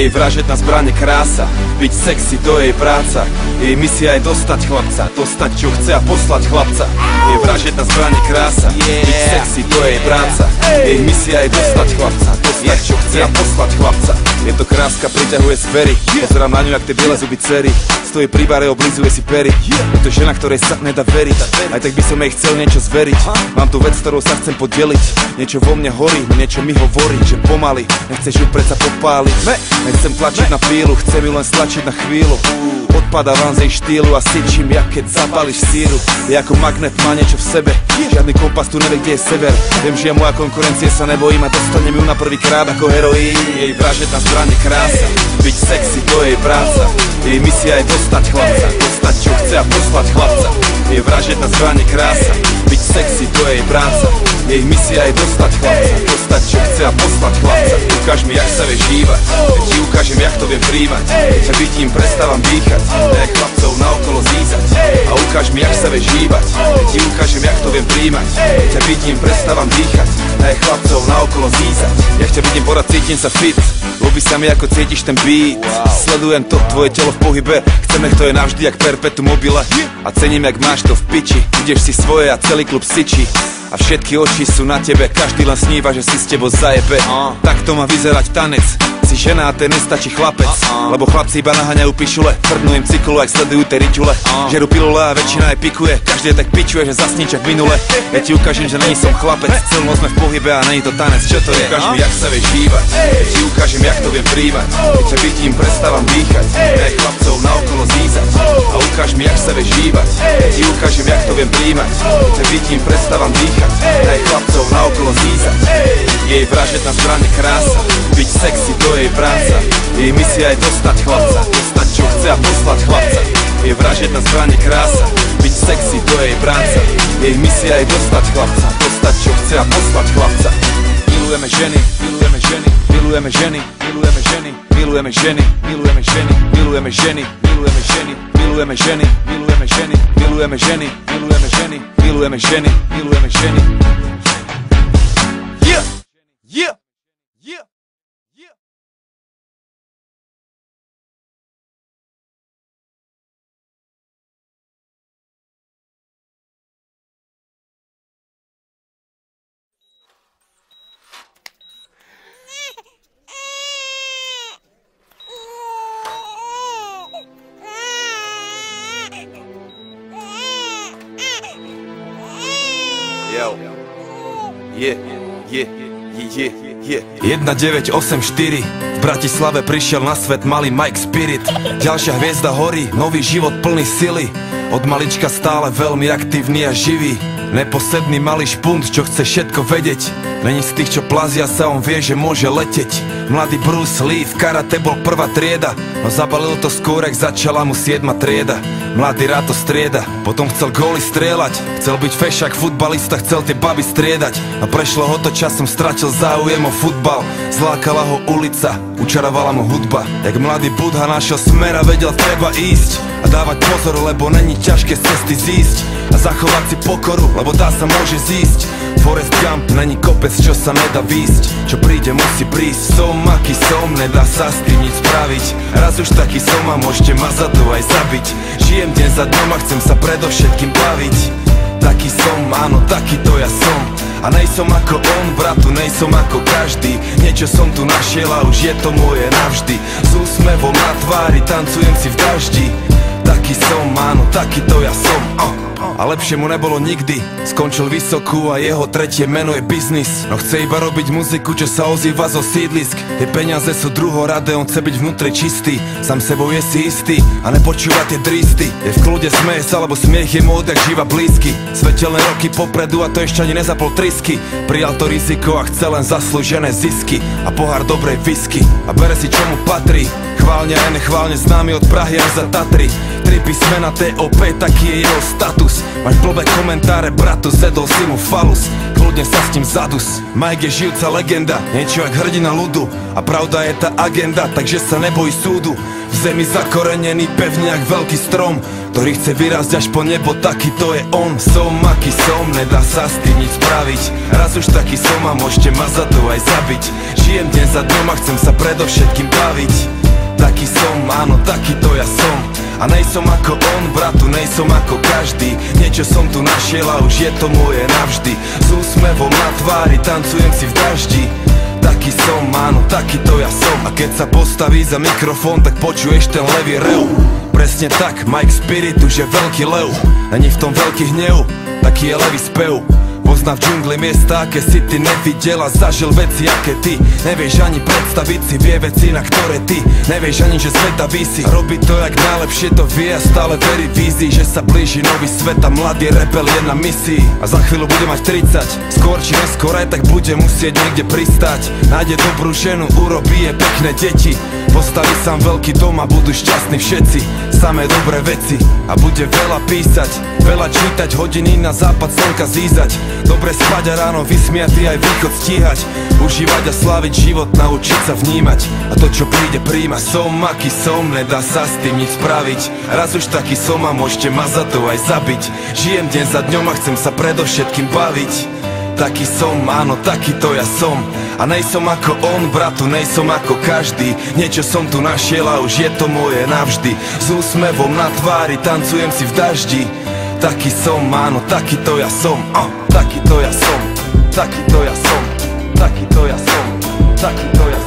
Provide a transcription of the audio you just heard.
Jej vražedná zbraň je krása, byť sexy to je jej práca. Jej misia je dostať chlapca, dostať čo chce a poslať chlapca. Jej vražedná zbraň je krása, byť sexy to je jej práca. Jej misia je dostať chlapca, dostať čo chce a poslať chlapca. Je to kráska, priťahuje zvery, pozerám na ňu jak tie biele zuby dcery. Stojí pri bare, oblizuje si pery. Je to žena, ktorej sa nedá veriť, aj tak by som jej chcel niečo zveriť. Mám tu vec, ktorou sa chcem podeliť. Niečo vo mne horí, niečo mi hovorí, že pomaly nechceš ju predsa popáliť. Nechcem tlačiť na pílu, chcem ju len stlačiť na chvíľu. Odpadá vám z jej štýlu a syčím, jak keď zapáliš síru. Je ako magnet, má niečo v sebe, žiadny kompas tu nevie, kde je sever. Viem, že ja moja konkurencie sa nebojím a dostanem ju na prvýkrát ako heroín. Jej vražedná zbraň je krása, byť sexy to je jej práca. Jej misia je dostať chlapca, dostať čo chce a poslať chlapca. Jej vražedná zbraň je krása, byť sexy to je jej práca. Jej misia je dostať chlapca, dostať čo chce a poslať chlapca. Ukáž mi, jak sa vieš hýbať, keď ti ukážem, jak to viem príjmať. Keď bytím prestávam dýchať, jak chlapcov naokolo zízať. A ukáž mi, jak sa vieš hýbať, keď ti ukážem, jak to viem príjmať. Keď bytím prestávam dýchať, jak chlapcov naokolo zízať. Jak ťa vidím porad, cítim sa fit, ľúbi sa mi, ako cítiš ten beat. Sledujem to, tvoje telo v pohybe, chcem, nech to je navždy jak perpetuum mobile. A cením, jak máš to v piči, ideš si svoje a celý klub syčí. A všetky oči sú na tebe, každý len sníva, že si s tebou zajebe. Takto má vyzerať tanec, si žena a ten nestačí chlapec. Lebo chlapci iba naháňajú pišule, tvrdnú im cyklu, ak sledujú tie riťule. Žerú pilule a väčšina aj pikuje, každý tak pičuje, že zasníča v minule. Ja ti ukážem, že není som chlapec, celú noc sme v pohybe a není to tanec, čo to je? Ukáž mi, jak sa vieš hýbať, ja ti ukážem, jak to viem príjmať. Keď ťa bytím prestávam dýchať, jak chlapcov naokolo zízať. A ukáž mi, jak sa vieš hýbať, ja ti ukážem, jak to viem príjmať. Keď ťa bytím prestávam dýchať, aj chlapcov naokolo zízať. Jej vražedná zbraň je krása, byť sexy to je jej práca. Jej misia je dostať chlapca, dostať čo chce a poslať chlapca. Jej vražedná zbraň je krása, byť sexy to je jej práca. Jej misia je dostať chlapca, dostať čo chce a poslať chlapca. Milujeme ženy, milujeme ženy, milujeme ženy, milujeme ženy, milujeme ženy, milujeme ženy, milujeme ženy, milujeme ženy, milujeme ženy, milujeme ženy, milujeme ženy, milujeme ženy, milujeme ženy, milujeme ženy. Yeah, yeah, yeah, yeah. Yo. Yeah, yeah, yeah, yeah. 1984 v Bratislave prišiel na svet malý Mike Spirit. Ďalšia hviezda horí, nový život plný sily. Od malička stále veľmi aktívny a živý. Neposedný malý špunt, čo chce všetko vedieť. Není z tých, čo plazia sa, on vie, že môže leteť. Mladý Bruce Lee v karate bol prvá trieda, no zabalil to skôr, ak začala mu 7. trieda. Mladý rád to strieda, potom chcel góly strieľať. Chcel byť fešák, futbalista, chcel tie baby striedať. No prešlo ho to časom, stratil záujem o futbal. Zlákala ho ulica, učarovala mu hudba. Jak mladý Budha našiel smer a vedel, treba ísť a dávať pozor, lebo není ťažké z cesty zísť. A zachovať si pokoru, lebo dá sa môže zísť. Forrest Gump není kopec, čo sa nedá výsť. Čo príde, musí prísť. Som aký som, nedá sa s tým nič spraviť. Raz už taký som a môžete ma za to aj zabiť. Žijem deň za dňom a chcem sa predovšetkým baviť. Taký som, áno, takýto ja som. A nejsom ako on, bratu, nejsom ako každý. Niečo som tu našiel a už je to moje navždy. S úsmevom na tvári tancujem si v daždi. Taký som, áno, takýto ja som. A lepšie mu nebolo nikdy. Skončil vysokú a jeho tretie meno je biznis. No chce iba robiť muziku, čo sa ozýva zo sídlisk. Tie peniaze sú druhoradé, on chce byť vnútri čistý. Sám sebou je si istý a nepočúva tie dristy. Je v kľude, smeje sa, lebo smiech je mu odjak živa blízky. Svetelné roky popredu a to ešte ani nezapol trisky. Prijal to riziko a chce len zaslúžené zisky a pohár dobrej whisky. A bere si čo mu patrí. Chválne aj nechválne známy od Prahy až za Tatry. Tri písmena TOP, taký je jeho status. Máš blbé komentáre, bratu, zedol si mu falus. Kľudne sa s ním zadus. Mike je žijúca legenda, niečo jak hrdina ľudu. A pravda je tá agenda, takže sa neboj súdu. V zemi zakorenený pevne jak veľký strom, ktorý chce vyrásť až po nebo, taký to je on. Som aký som, nedá sa s tým nič spraviť. Raz už taký som a môžete ma za to aj zabiť. Žijem deň za dňom a chcem sa predovšetkým baviť. Taký som, áno, taký to ja som. A nejsom ako on, bratu, nejsom ako každý. Niečo som tu našiel a už je to moje navždy. S úsmevom na tvári tancujem si v daždi. Taký som, áno, taký to ja som. A keď sa postaví za mikrofón, tak počuješ ten levý rev. Presne tak, Mike Spirit už je veľký lev. Není v tom veľký hnev, taký je levý spev. Pozná v džungli miesta, aké si ty nevidel a zažil veci, aké ty nevieš ani predstaviť si. Vie veci, na ktoré ty nevieš ani, že sveta visí. Robí to jak najlepšie to vie a stále verí vízii, že sa blíži nový svet a mladý rebel je na misii. A za chvíľu bude mať 30, skôr či neskôr aj tak bude musieť niekde pristať. Nájde dobrú ženu, urobí je pekné deti. Postaví sám veľký dom a budú šťastní všetci. Samé dobré veci a bude veľa písať, veľa čítať, hodiny na západ slnka zízať. Dobre spať a ráno vysmiatý aj východ stíhať. Užívať a sláviť život, naučiť sa vnímať. A to čo príde príjma. Som aký som, nedá sa s tým nič spraviť. Raz už taký som a môžete ma za to aj zabiť. Žijem deň za dňom a chcem sa predovšetkým baviť. Taký som, áno, taký to ja som. A nejsom ako on, bratu, nejsom ako každý. Niečo som tu našiel a už je to moje navždy. S úsmevom na tvári tancujem si v daždi. Taký som, áno, taký to ja som. Taký to ja som, taký to ja som, taký to ja som, taký to ja som.